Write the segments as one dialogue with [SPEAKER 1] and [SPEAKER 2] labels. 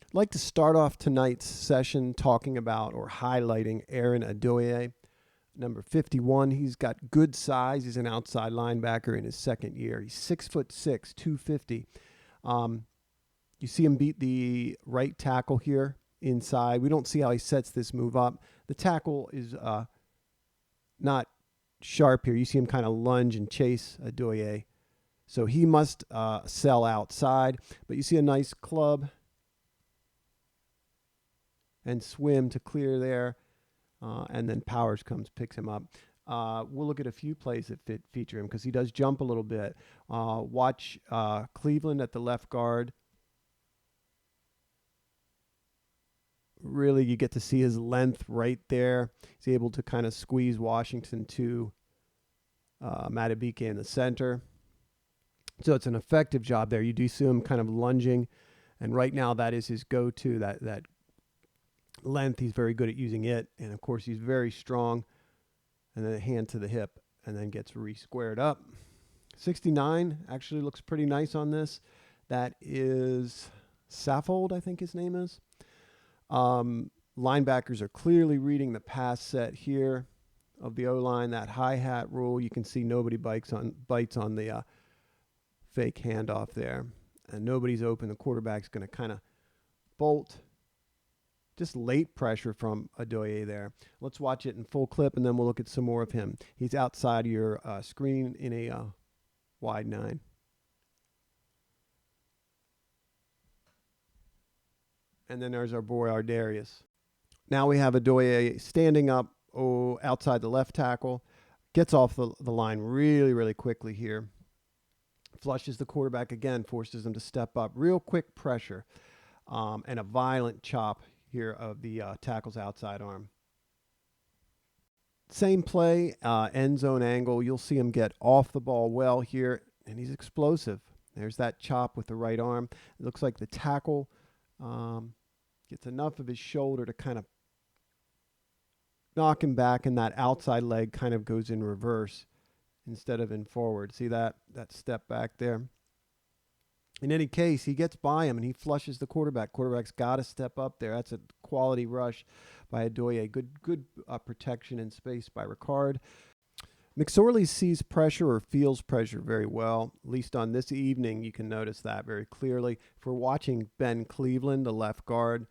[SPEAKER 1] I'd like to start off tonight's session talking about or highlighting Aaron Adoye, number 51. He's got good size. He's an outside linebacker in his second year. He's 6'6", 250. You see him beat the right tackle here inside. We don't see how he sets this move up. The tackle is not sharp here. You see him kind of lunge and chase Adoye. So he must sell outside. But you see a nice club and swim to clear there. And then Powers comes, picks him up. We'll look at a few plays that feature him because he does jump a little bit. Watch Cleveland at the left guard. Really, you get to see his length right there. He's able to kind of squeeze Washington to Matabike in the center. So it's an effective job there. You do see him kind of lunging. And right now that is his go-to, that length. He's very good at using it. And, of course, he's very strong. And then a hand to the hip and then gets re-squared up. 69 actually looks pretty nice on this. That is Saffold, I think his name is. Linebackers are clearly reading the pass set here of the O-line. That hi-hat rule, you can see nobody bites on the fake handoff there. And nobody's open. The quarterback's going to kind of bolt. Just late pressure from Adoye there. Let's watch it in full clip, and then we'll look at some more of him. He's outside your screen in a wide 9. And then there's our boy Ardarius. Now we have Adoye standing up outside the left tackle. Gets off the line really, really quickly here. Flushes the quarterback again, forces him to step up. Real quick pressure and a violent chop here of the tackle's outside arm. Same play, end zone angle. You'll see him get off the ball well here, and he's explosive. There's that chop with the right arm. It looks like the tackle gets enough of his shoulder to kind of knock him back, and that outside leg kind of goes in reverse instead of in forward. See that step back there? In any case, he gets by him and he flushes the quarterback. Quarterback's got to step up there. That's a quality rush by Adoye. Good protection in space by Ricard. McSorley sees pressure or feels pressure very well. At least on this evening, you can notice that very clearly. If we're watching Ben Cleveland, the left guard,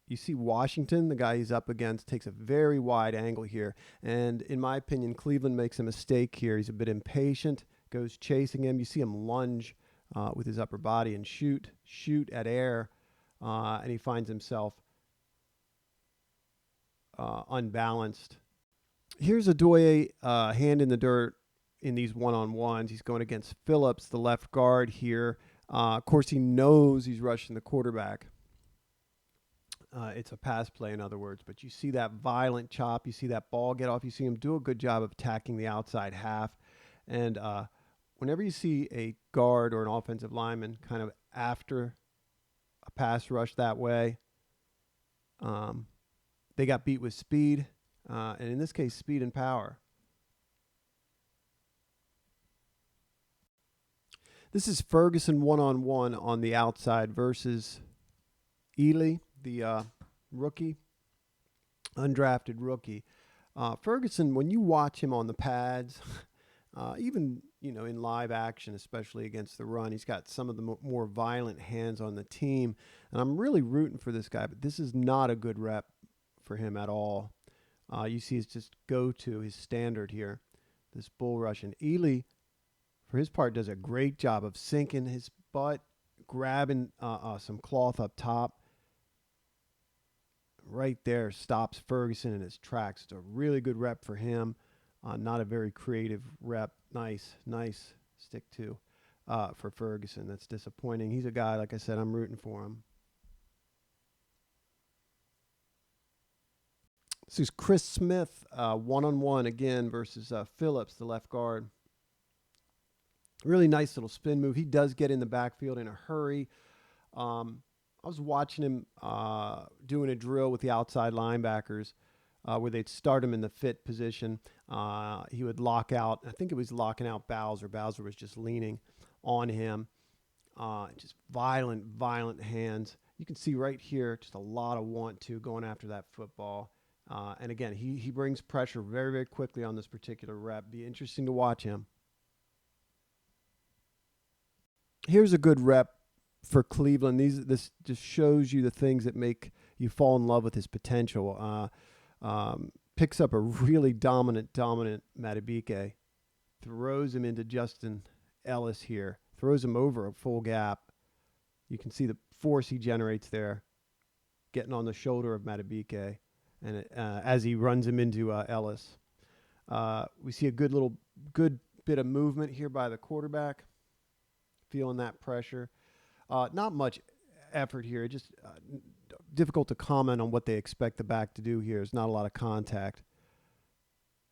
[SPEAKER 1] you see Washington, the guy he's up against, takes a very wide angle here. And in my opinion, Cleveland makes a mistake here. He's a bit impatient, goes chasing him. You see him lunge with his upper body and shoot at air, and he finds himself unbalanced. Here's Adoye, hand in the dirt in these one-on-ones. He's going against Phillips, the left guard here. Of course, he knows he's rushing the quarterback. It's a pass play, in other words. But you see that violent chop. You see that ball get off. You see him do a good job of attacking the outside half. And whenever you see a guard or an offensive lineman kind of after a pass rush that way, they got beat with speed. And in this case, speed and power. This is Ferguson one-on-one on the outside versus Ely, the rookie, undrafted rookie. Ferguson, when you watch him on the pads, even in live action, especially against the run, he's got some of the more violent hands on the team. And I'm really rooting for this guy, but this is not a good rep for him at all. You see his just go-to, his standard here, this bull rush. And Ely, for his part, does a great job of sinking his butt, grabbing some cloth up top. Right there stops Ferguson in his tracks. It's a really good rep for him. Not a very creative rep. Nice stick to for Ferguson. That's disappointing. He's a guy, like I said, I'm rooting for him. This is Chris Smith, one-on-one again versus Phillips, the left guard. Really nice little spin move. He does get in the backfield in a hurry. I was watching him doing a drill with the outside linebackers where they'd start him in the fit position. He would lock out. I think it was locking out Bowser. Bowser was just leaning on him. Just violent hands. You can see right here just a lot of want to going after that football. And again, he brings pressure very quickly on this particular rep. Be interesting to watch him. Here's a good rep for Cleveland. This just shows you the things that make you fall in love with his potential. Picks up a really dominant Matabike, throws him into Justin Ellis here, throws him over a full gap. You can see the force he generates there, getting on the shoulder of Matabike, and as he runs him into Ellis. We see a good bit of movement here by the quarterback, feeling that pressure. Not much effort here. Just difficult to comment on what they expect the back to do here. There's not a lot of contact.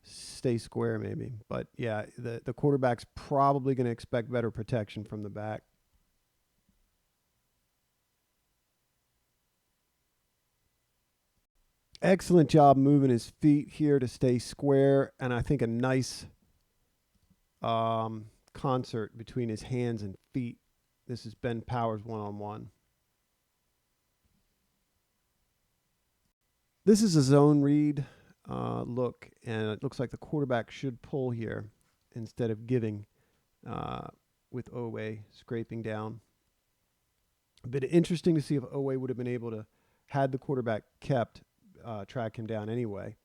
[SPEAKER 1] Stay square maybe. But, yeah, the quarterback's probably going to expect better protection from the back. Excellent job moving his feet here to stay square, and I think a nice concert between his hands and feet. This is Ben Powers one-on-one. This is a zone read look, and it looks like the quarterback should pull here instead of giving with Adoye scraping down. A bit interesting to see if Adoye would have been able to, had the quarterback kept, track him down anyway.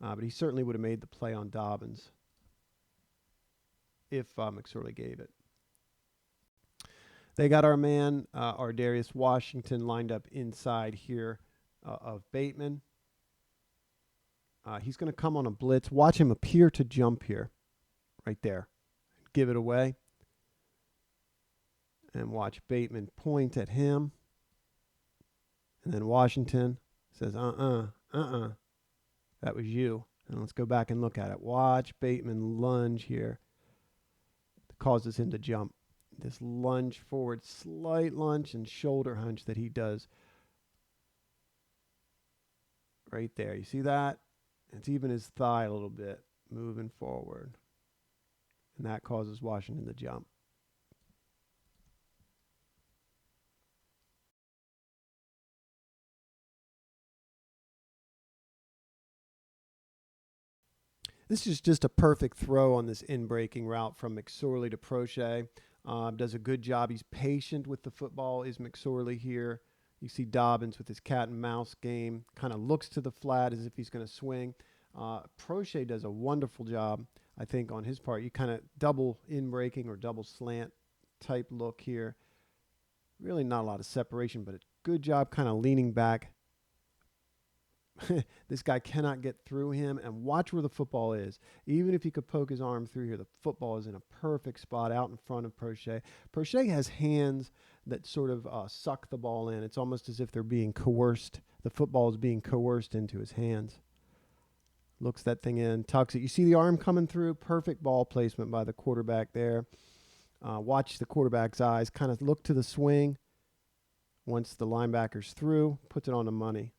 [SPEAKER 1] But he certainly would have made the play on Dobbins if McSorley gave it. They got our man, Darius Washington, lined up inside here of Bateman. He's going to come on a blitz. Watch him appear to jump here, right there. Give it away. And watch Bateman point at him. And then Washington says, that was you. And let's go back and look at it. Watch Bateman lunge here. That causes him to jump. This lunge forward, slight lunge and shoulder hunch that he does right there. You see that? It's even his thigh a little bit moving forward. And that causes Washington to jump. This is just a perfect throw on this in-breaking route from McSorley to Prochet. Does a good job. He's patient with the football, is McSorley here. You see Dobbins with his cat and mouse game. Kind of looks to the flat as if he's going to swing. Prochet does a wonderful job, I think, on his part. You kind of double in-breaking or double slant type look here. Really not a lot of separation, but a good job kind of leaning back. This guy cannot get through him, and watch where the football is. Even if he could poke his arm through here, the football is in a perfect spot out in front of Prochet. Prochet has hands that sort of suck the ball in. It's almost as if they're being coerced. The football is being coerced into his hands. Looks that thing in, tucks it. You see the arm coming through? Perfect ball placement by the quarterback there. Watch the quarterback's eyes. Kind of look to the swing. Once the linebacker's through, puts it on the money.